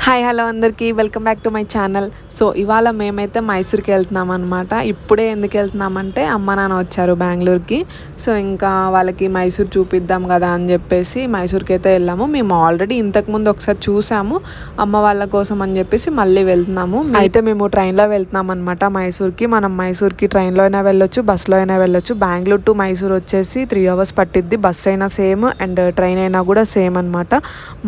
Hi hello అందరికీ welcome back to my channel. So ఇవాళ మేమైతే మైసూర్కి వెళ్తున్నాం అనమాట. ఇప్పుడే ఎందుకు వెళ్తున్నామంటే అమ్మ నాన్న వచ్చారు బెంగళూరుకి. సో ఇంకా వాళ్ళకి మైసూర్ చూపిద్దాం కదా అని చెప్పేసి మైసూర్కి అయితే వెళ్ళాము. మేము ఆల్రెడీ ఇంతకుముందు ఒకసారి చూసాము, అమ్మ వాళ్ళ కోసం అని చెప్పేసి మళ్ళీ వెళ్తున్నాము. అయితే మేము ట్రైన్లో వెళ్తున్నాం అనమాట మైసూర్కి. మనం మైసూర్కి ట్రైన్లో అయినా వెళ్ళొచ్చు, బస్సులో అయినా వెళ్ళొచ్చు. బెంగళూరు టు మైసూర్ వచ్చేసి 3 hours పట్టిద్ది. బస్ అయినా సేమ్ అండ్ ట్రైన్ అయినా కూడా సేమ్ అనమాట.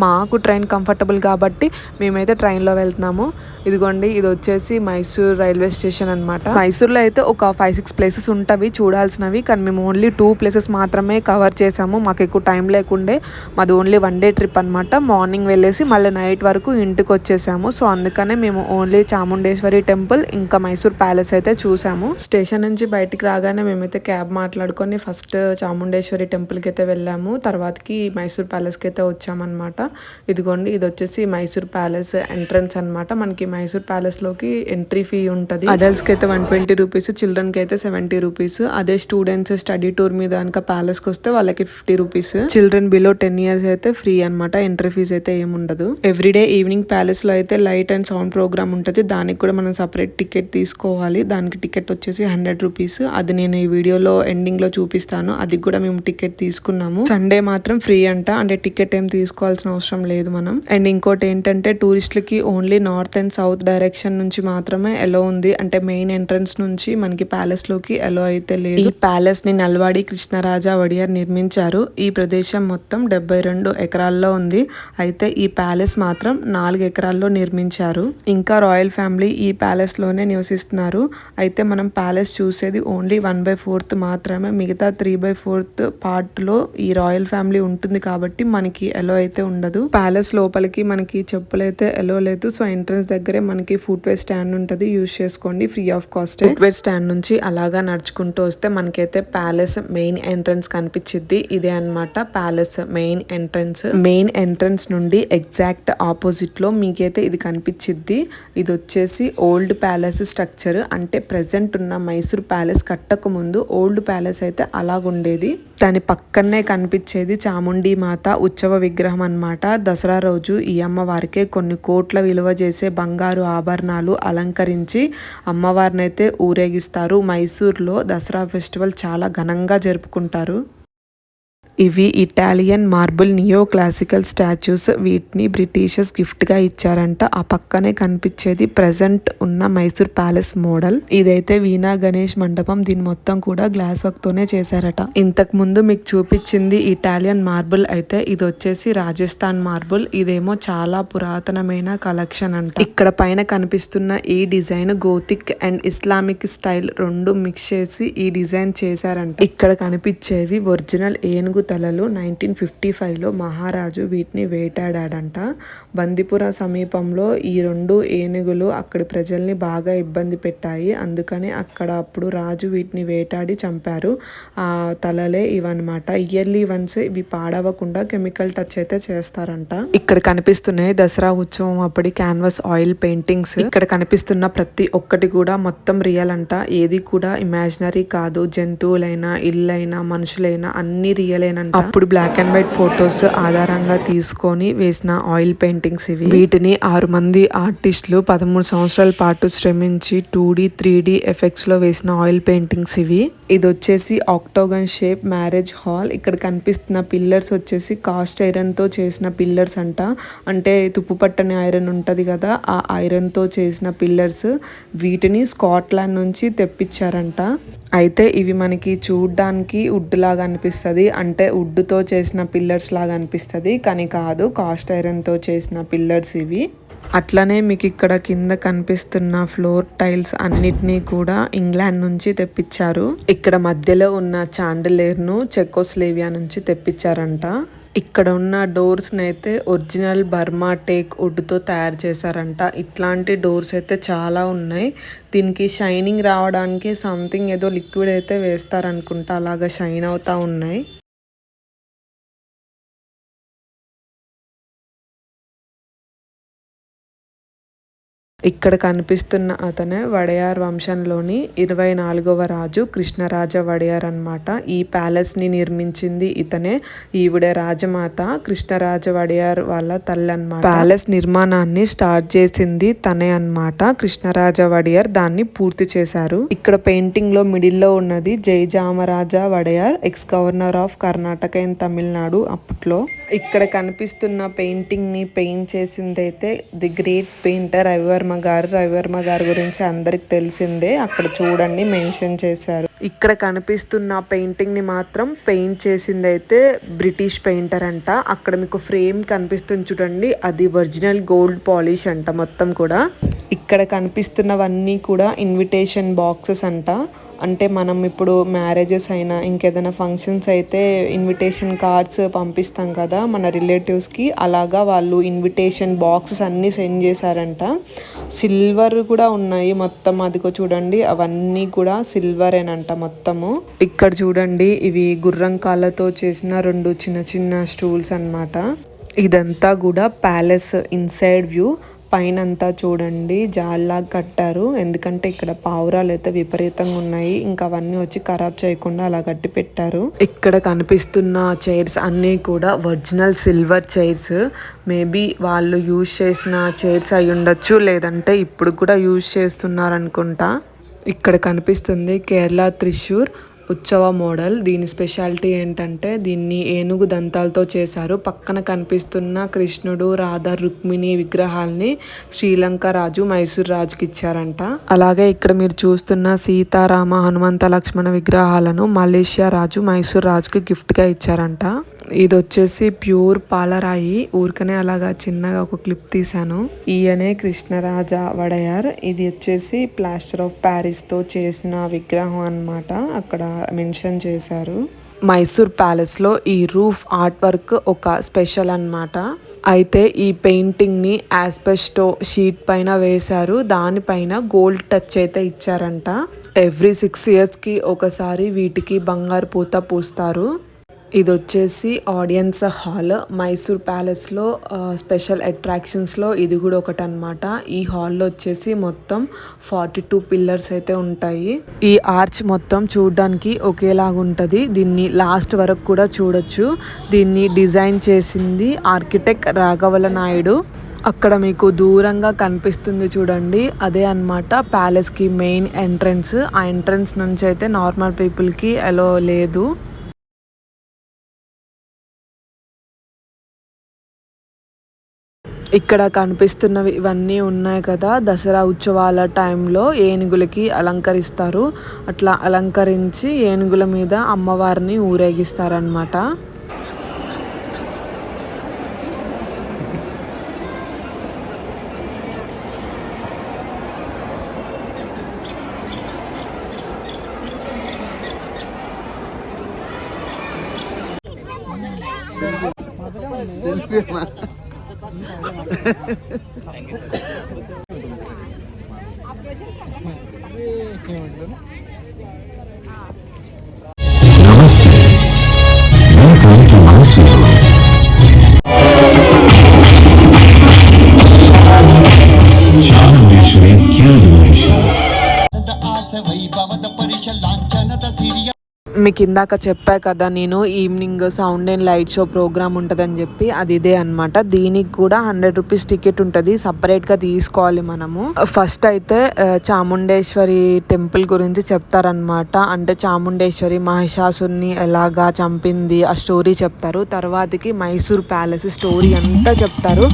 మాకు ట్రైన్ కంఫర్టబుల్ కాబట్టి మేమైతే ట్రైన్లో వెళ్తున్నాము. ఇదిగోండి, ఇది వచ్చేసి మైసూర్ రైల్వే స్టేషన్ అనమాట. మైసూర్లో అయితే ఒక 5-6 ప్లేసెస్ ఉంటాయి చూడాల్సినవి, కానీ మేము ఓన్లీ 2 ప్లేసెస్ మాత్రమే కవర్ చేసాము. మాకు ఎక్కువ టైం లేకుండే, మాది ఓన్లీ 1 day ట్రిప్ అనమాట. మార్నింగ్ వెళ్ళేసి మళ్ళీ నైట్ వరకు ఇంటికి వచ్చేసాము. సో అందుకనే మేము ఓన్లీ చాముండేశ్వరి టెంపుల్ ఇంకా మైసూర్ ప్యాలెస్ అయితే చూసాము. స్టేషన్ నుంచి బయటికి రాగానే మేమైతే క్యాబ్ మాట్లాడుకొని ఫస్ట్ చాముండేశ్వరి టెంపుల్కి అయితే వెళ్ళాము. తర్వాతకి మైసూర్ ప్యాలెస్కి అయితే వచ్చామన్నమాట. ఇదిగోండి, ఇది వచ్చేసి మైసూర్ ప్యాలెస్ ఎంట్రన్స్ అనమాట. మనకి మైసూర్ ప్యాలెస్ లోకి ఎంట్రీ ఫీ ఉంటుంది. అడల్ట్స్ కి అయితే 120 రూపీస్, చిల్డ్రన్ కి అయితే 70 రూపీస్. అదే స్టూడెంట్స్ స్టడీ టూర్ మీద కనుక ప్యాలెస్ కి వస్తే వాళ్ళకి 50 రూపీస్. చిల్డ్రన్ బిలో 10 years అయితే ఫ్రీ అనమాట. ఎంట్రీ ఫీజ్ అయితే ఏముండదు. ఎవ్రీడే ఈవినింగ్ ప్యాలెస్ లో అయితే లైట్ అండ్ సౌండ్ ప్రోగ్రామ్ ఉంటుంది. దానికి కూడా మనం సపరేట్ టికెట్ తీసుకోవాలి. దానికి టికెట్ వచ్చేసి 100 రూపీస్. అది నేను ఈ వీడియోలో ఎండింగ్ లో చూపిస్తాను. అది కూడా మేము టికెట్ తీసుకున్నాము. సండే మాత్రం ఫ్రీ అంట, అంటే టికెట్ ఏం తీసుకోవాల్సిన అవసరం లేదు మనం. అండ్ ఇంకోటి ఏంటంటే టూరిస్టులకి only north and south direction నుంచి మాత్రమే ఎలో ఉంది. అంటే మెయిన్ ఎంట్రన్స్ నుంచి మనకి ప్యాలెస్ లోకి ఎలో అయితే లేదు. ఈ ప్యాలెస్ ని నల్వాడి కృష్ణరాజా వడియార్ నిర్మించారు. ఈ ప్రదేశం మొత్తం 72 ఎకరాల్లో ఉంది. అయితే ఈ ప్యాలెస్ మాత్రం 4 ఎకరాల్లో నిర్మించారు. ఇంకా రాయల్ ఫ్యామిలీ ఈ ప్యాలెస్ లోనే నివసిస్తున్నారు. అయితే మనం ప్యాలెస్ చూసేది ఓన్లీ 1/4 మాత్రమే. మిగతా 3/4 పార్ట్ లో ఈ రాయల్ ఫ్యామిలీ ఉంటుంది కాబట్టి మనకి ఎలో అయితే ఉండదు. ప్యాలెస్ లోపలికి మనకి చెప్పులైతే ఎలో లేదు. సో ఎంట్రన్స్ దగ్గరే మనకి ఫుట్వేర్ స్టాండ్ ఉంటుంది, యూజ్ చేసుకోండి, free of cost. Footwear stand నుంచి అలాగా నడుచుకుంటూ వస్తే మనకైతే ప్యాలెస్ మెయిన్ ఎంట్రన్స్ కనిపించిద్ది. ఇదే అన్నమాట palace main entrance. Main entrance నుండి ఎగ్జాక్ట్ ఆపోజిట్ లో మీకైతే ఇది కనిపించిద్ది. ఇది వచ్చేసి ఓల్డ్ ప్యాలెస్ స్ట్రక్చర్. అంటే ప్రెసెంట్ ఉన్న మైసూర్ ప్యాలెస్ కట్టక ముందు ఓల్డ్ ప్యాలెస్ అయితే అలాగుండేది. దాని పక్కనే కనిపించేది చాముండి మాత ఉత్సవ విగ్రహం అన్నమాట. దసరా రోజు ఈ అమ్మవారికే కొన్ని కోట్ల విలువ చేసే బంగారు ఆభరణాలు అలంకరించి అమ్మవారిని అయితే ఊరేగిస్తారు. మైసూర్లో దసరా ఫెస్టివల్ చాలా ఘనంగా జరుపుకుంటారు. ఇవి Italian marble neo classical statues. వీటిని బ్రిటిషర్స్ గిఫ్ట్ గా ఇచ్చారంట. ఆ పక్కనే కనిపించేది ప్రెసెంట్ ఉన్న మైసూర్ ప్యాలెస్ మోడల్. ఇదైతే వీణా గణేష్ మండపం. దీని మొత్తం కూడా గ్లాస్ వర్క్ తోనే చేశారట. ఇంతకు ముందు మీకు చూపించింది ఇటాలియన్ మార్బుల్ అయితే ఇది వచ్చేసి రాజస్థాన్ మార్బుల్. ఇదేమో చాలా పురాతనమైన కలెక్షన్ అంట. ఇక్కడ పైన కనిపిస్తున్న ఈ design Gothic and Islamic style రెండు మిక్స్ చేసి ఈ డిజైన్ చేశారంట. ఇక్కడ కనిపించేవి ఒరిజినల్ ఏనుగు తలలు. 1955లో మహారాజు వీటిని వేటాడాడంట. బందిపుర సమీపంలో ఈ 2 ఏనుగులు అక్కడి ప్రజల్ని బాగా ఇబ్బంది పెట్టాయి. అందుకని అక్కడ అప్పుడు రాజు వీటిని వేటాడి చంపారు. ఆ తలలే ఇవన్నమాట. ఇయర్లీ వన్స్ ఇవి పాడవకుండా కెమికల్ టచ్ అయితే చేస్తారంట. ఇక్కడ కనిపిస్తున్నాయి దసరా ఉత్సవం అప్పటి క్యాన్వాస్ ఆయిల్ పెయింటింగ్స్. ఇక్కడ కనిపిస్తున్న ప్రతి ఒక్కటి కూడా మొత్తం రియల్ అంట. ఏది కూడా ఇమాజినరీ కాదు. జంతువులైనా, ఇళ్ళైనా, మనుషులైనా అన్ని రియల్. అప్పుడు బ్లాక్ అండ్ వైట్ ఫొటోస్ ఆధారంగా తీసుకొని వేసిన ఆయిల్ పెయింటింగ్స్ ఇవి. వీటిని 6 మంది ఆర్టిస్టులు 13 సంవత్సరాల పాటు శ్రమించి 2D 3D ఎఫెక్ట్స్ లో వేసిన ఆయిల్ పెయింటింగ్స్ ఇవి. ఇది వచ్చేసి ఆక్టోగన్ షేప్ మ్యారేజ్ హాల్. ఇక్కడ కనిపిస్తున్న పిల్లర్స్ వచ్చేసి కాస్ట్ ఐరన్ తో చేసిన పిల్లర్స్ అంట. అంటే తుప్పు పట్టని ఐరన్ ఉంటది కదా, ఆ ఐరన్ తో చేసిన పిల్లర్స్. వీటిని స్కాట్లాండ్ నుంచి తెప్పించారంట. అయితే ఇవి మనకి చూడ్డానికి వుడ్ లాగా అనిపిస్తుంది. అంటే వుడ్తో చేసిన పిల్లర్స్ లాగా అనిపిస్తుంది, కానీ కాదు, కాస్ట్ ఐరన్తో చేసిన పిల్లర్స్ ఇవి. అట్లనే మీకు ఇక్కడ కింద కనిపిస్తున్న ఫ్లోర్ టైల్స్ అన్నిటినీ కూడా ఇంగ్లాండ్ నుంచి తెప్పించారు. ఇక్కడ మధ్యలో ఉన్న చాండలేర్ను చెకోస్లేవియా నుంచి తెప్పించారంట. ఇక్కడ ఉన్న డోర్స్ని అయితే ఒరిజినల్ బర్మా టేక్ వుడ్తో తయారు చేశారంట. ఇట్లాంటి డోర్స్ అయితే చాలా ఉన్నాయి. దీనికి షైనింగ్ రావడానికి సంథింగ్ ఏదో లిక్విడ్ అయితే వేస్తారనుకుంటా, అలాగా షైన్ అవుతా ఉన్నాయి. ఇక్కడ కనిపిస్తున్న అతనే వడయార్ వంశంలోని 24వ రాజు కృష్ణరాజ వడయార్ అన్నమాట. ఈ ప్యాలెస్ ని నిర్మించింది ఇతనే. ఈవిడ రాజమాత కృష్ణరాజ వడయార్ వాళ్ళ తల్లి అన్నమాట. ప్యాలెస్ నిర్మాణాన్ని స్టార్ట్ చేసింది తనే అన్నమాట. కృష్ణరాజ వడయార్ దాన్ని పూర్తి చేశారు. ఇక్కడ పెయింటింగ్ లో మిడిల్ లో ఉన్నది Jayachamaraja Wadiyar, ex governor of Karnataka and Tamil Nadu అప్పట్లో. ఇక్కడ కనిపిస్తున్న పెయింటింగ్ ని పెయింట్ చేసింది అయితే ది గ్రేట్ పెయింటర్ రవివర్మ గారు గురించి అందరికి తెలిసిందే. అక్కడ చూడండి మెన్షన్ చేశారు. ఇక్కడ కనిపిస్తున్న పెయింటింగ్ ని మాత్రం పెయింట్ చేసింది అయితే బ్రిటిష్ పెయింటర్ అంట. అక్కడ మీకు ఫ్రేమ్ కనిపిస్తుంది చూడండి, అది ఒరిజినల్ గోల్డ్ పాలిష్ అంట మొత్తం కూడా. ఇక్కడ కనిపిస్తున్నవన్నీ కూడా ఇన్విటేషన్ బాక్సెస్ అంట. అంటే మనం ఇప్పుడు మ్యారేజెస్ అయినా ఇంకేదైనా ఫంక్షన్స్ అయితే ఇన్విటేషన్ కార్డ్స్ పంపిస్తాం కదా మన రిలేటివ్స్కి, అలాగా వాళ్ళు ఇన్విటేషన్ బాక్సెస్ అన్నీ సెండ్ చేశారంట. సిల్వర్ కూడా ఉన్నాయి మొత్తం, అదిగో చూడండి అవన్నీ కూడా సిల్వరేనంట మొత్తము. ఇక్కడ చూడండి ఇవి గుర్రం కాళ్ళతో చేసిన 2 చిన్న చిన్న స్టూల్స్ అన్నమాట. ఇదంతా కూడా ప్యాలెస్ ఇన్సైడ్ వ్యూ. పైన అంతా చూడండి జాల్లా కట్టారు, ఎందుకంటే ఇక్కడ పావురాలు అయితే విపరీతంగా ఉన్నాయి, ఇంకా అవన్నీ వచ్చి ఖరాబ్ చేయకుండా అలా కట్టి పెట్టారు. ఇక్కడ కనిపిస్తున్న చైర్స్ అన్నీ కూడా ఒరిజినల్ సిల్వర్ చైర్స్. మేబీ వాళ్ళు యూజ్ చేసిన చైర్స్ అయి ఉండొచ్చు, లేదంటే ఇప్పుడు కూడా యూజ్ చేస్తున్నారు అనుకుంటా. ఇక్కడ కనిపిస్తుంది కేరళ త్రిశూర్ ఉత్సవ మోడల్. దీని స్పెషాలిటీ ఏంటంటే దీన్ని ఏనుగు దంతాలతో చేశారు. పక్కన కనిపిస్తున్న కృష్ణుడు, రాధ, రుక్మిణి విగ్రహాల్ని శ్రీలంక రాజు మైసూర్ రాజుకి ఇచ్చారంట. అలాగే ఇక్కడ మీరు చూస్తున్న సీతారామ, హనుమంత, లక్ష్మణ విగ్రహాలను మలేషియా రాజు మైసూర్ రాజుకి గిఫ్ట్గా ఇచ్చారంట. ఇది వచ్చేసి ప్యూర్ పాలరాయి, ఊరికనే అలాగా చిన్నగా ఒక క్లిప్ తీసాను. ఈయనే కృష్ణరాజ వడయార్. ఇది వచ్చేసి ప్లాస్టర్ ఆఫ్ ప్యారిస్ తో చేసిన విగ్రహం అన్నమాట, అక్కడ మెన్షన్ చేశారు. మైసూర్ ప్యాలెస్ లో ఈ రూఫ్ ఆర్ట్ వర్క్ ఒక స్పెషల్ అన్నమాట. అయితే ఈ పెయింటింగ్ ని ఆస్బెస్టో షీట్ పైన వేశారు, దానిపైన గోల్డ్ టచ్ అయితే ఇచ్చారంట. ఎవ్రీ 6 years కి ఒకసారి వీటికి బంగారు పూత పూస్తారు. ఇది వచ్చేసి ఆడియన్స్ హాల్. మైసూర్ ప్యాలెస్లో స్పెషల్ అట్రాక్షన్స్లో ఇది కూడా ఒకటి అనమాట. ఈ హాల్లో వచ్చేసి మొత్తం 42 పిల్లర్స్ అయితే ఉంటాయి. ఈ ఆర్చ్ మొత్తం చూడడానికి ఒకేలాగా ఉంటుంది. దీన్ని లాస్ట్ వరకు కూడా చూడొచ్చు. దీన్ని డిజైన్ చేసింది ఆర్కిటెక్ట్ రాఘవల నాయుడు. అక్కడ మీకు దూరంగా కనిపిస్తుంది చూడండి, అదే అన్నమాట ప్యాలెస్కి మెయిన్ ఎంట్రన్స్. ఆ ఎంట్రన్స్ నుంచి అయితే నార్మల్ పీపుల్కి అలో లేదు. ఇక్కడ కనిపిస్తున్నవి ఇవన్నీ ఉన్నాయి కదా, దసరా ఉత్సవాల టైంలో ఏనుగులకి అలంకరిస్తారు. అట్లా అలంకరించి ఏనుగుల మీద అమ్మవారిని ఊరేగిస్తారనమాట. నమస్తే, వెల్కమ్ టు మైసూర్. చాముండేశ్వరి క్యాలినేషన్ మీకు ఇందాక చెప్పా కదా నేను evening sound and light show programme ఉంటుందని చెప్పి, అది ఇదే అనమాట. దీనికి కూడా 100 రూపీస్ టికెట్ ఉంటుంది, సపరేట్గా తీసుకోవాలి మనము. ఫస్ట్ అయితే చాముండేశ్వరి టెంపుల్ గురించి చెప్తారనమాట. అంటే చాముండేశ్వరి మహిషాసుని ఎలాగా చంపింది ఆ స్టోరీ చెప్తారు. తర్వాతకి మైసూర్ ప్యాలెస్ స్టోరీ అంతా చెప్తారు.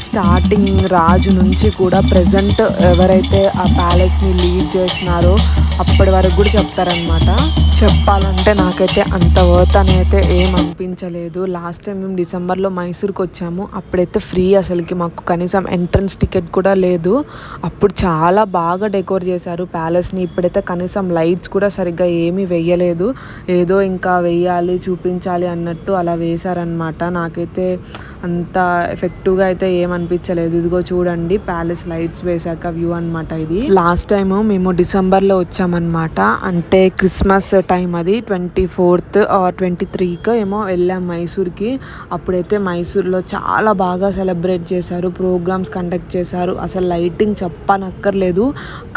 స్టార్టింగ్ రాజు నుంచి కూడా ప్రజెంట్ ఎవరైతే ఆ ప్యాలెస్ని లీడ్ చేస్తున్నారో అప్పటి వరకు కూడా చెప్తారనమాట. చెప్పాలంటే నాకైతే అంత వర్త్ అని అయితే ఏం అనిపించలేదు. లాస్ట్ టైం మేము డిసెంబర్లో మైసూర్కి వచ్చాము, అప్పుడైతే ఫ్రీ, అసలుకి మాకు కనీసం ఎంట్రన్స్ టికెట్ కూడా లేదు. అప్పుడు చాలా బాగా డెకోర్ చేశారు ప్యాలెస్ని. ఇప్పుడైతే కనీసం లైట్స్ కూడా సరిగ్గా ఏమీ వెయ్యలేదు, ఏదో ఇంకా వెయ్యాలి చూపించాలి అన్నట్టు అలా వేశారనమాట. నాకైతే అంత ఎఫెక్టివ్గా అయితే ఏమనిపించలేదు. ఇదిగో చూడండి ప్యాలెస్ లైట్స్ వేసాక వ్యూ అనమాట ఇది. లాస్ట్ టైం మేము డిసెంబర్లో వచ్చామన్నమాట, అంటే క్రిస్మస్ టైం, అది 24th or 23కి ఏమో వెళ్ళాం మైసూర్కి. అప్పుడైతే మైసూర్లో చాలా బాగా సెలబ్రేట్ చేశారు, ప్రోగ్రామ్స్ కండక్ట్ చేశారు. అసలు లైటింగ్ చెప్పనక్కర్లేదు,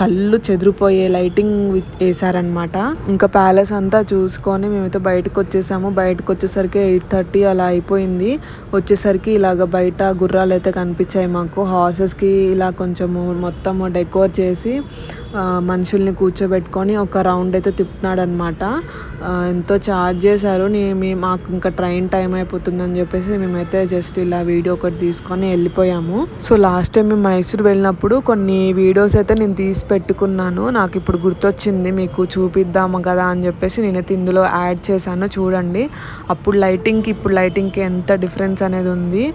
కళ్ళు చెదిరిపోయే లైటింగ్ వేశారనమాట. ఇంకా ప్యాలెస్ అంతా చూసుకొని మేమైతే బయటకు వచ్చేసాము. బయటకు వచ్చేసరికి 8:30 అలా అయిపోయింది. వచ్చేసరికి ఇలాగ బయట గుర్రాలు అయితే కనిపించాయి మాకు. హార్సెస్కి ఇలా కొంచెము మొత్తం డెకోర్ చేసి మనుషుల్ని కూర్చోబెట్టుకొని ఒక రౌండ్ అయితే తిప్పుతున్నాడు అనమాట. ఎంతో ఛార్జ్ చేశారు. మాకు ఇంకా ట్రైన్ టైం అయిపోతుందని చెప్పేసి మేమైతే జస్ట్ ఇలా వీడియో ఒకటి తీసుకొని వెళ్ళిపోయాము. సో లాస్ట్ టైం మేము మైసూర్ వెళ్ళినప్పుడు కొన్ని వీడియోస్ అయితే నేను తీసి పెట్టుకున్నాను, నాకు ఇప్పుడు గుర్తొచ్చింది మీకు చూపిద్దాము కదా అని చెప్పేసి నేనైతే ఇందులో యాడ్ చేశాను. చూడండి అప్పుడు లైటింగ్కి ఇప్పుడు లైటింగ్కి ఎంత డిఫరెన్స్ అనేది ఉంది.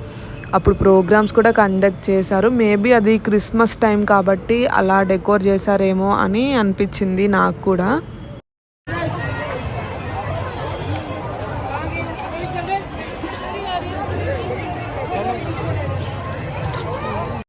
అప్పుడు ప్రోగ్రామ్స్ కూడా కండక్ట్ చేశారు. మేబీ అది క్రిస్మస్ టైం కాబట్టి అలా డెకోర్ చేశారేమో అని అనిపించింది నాకు కూడా.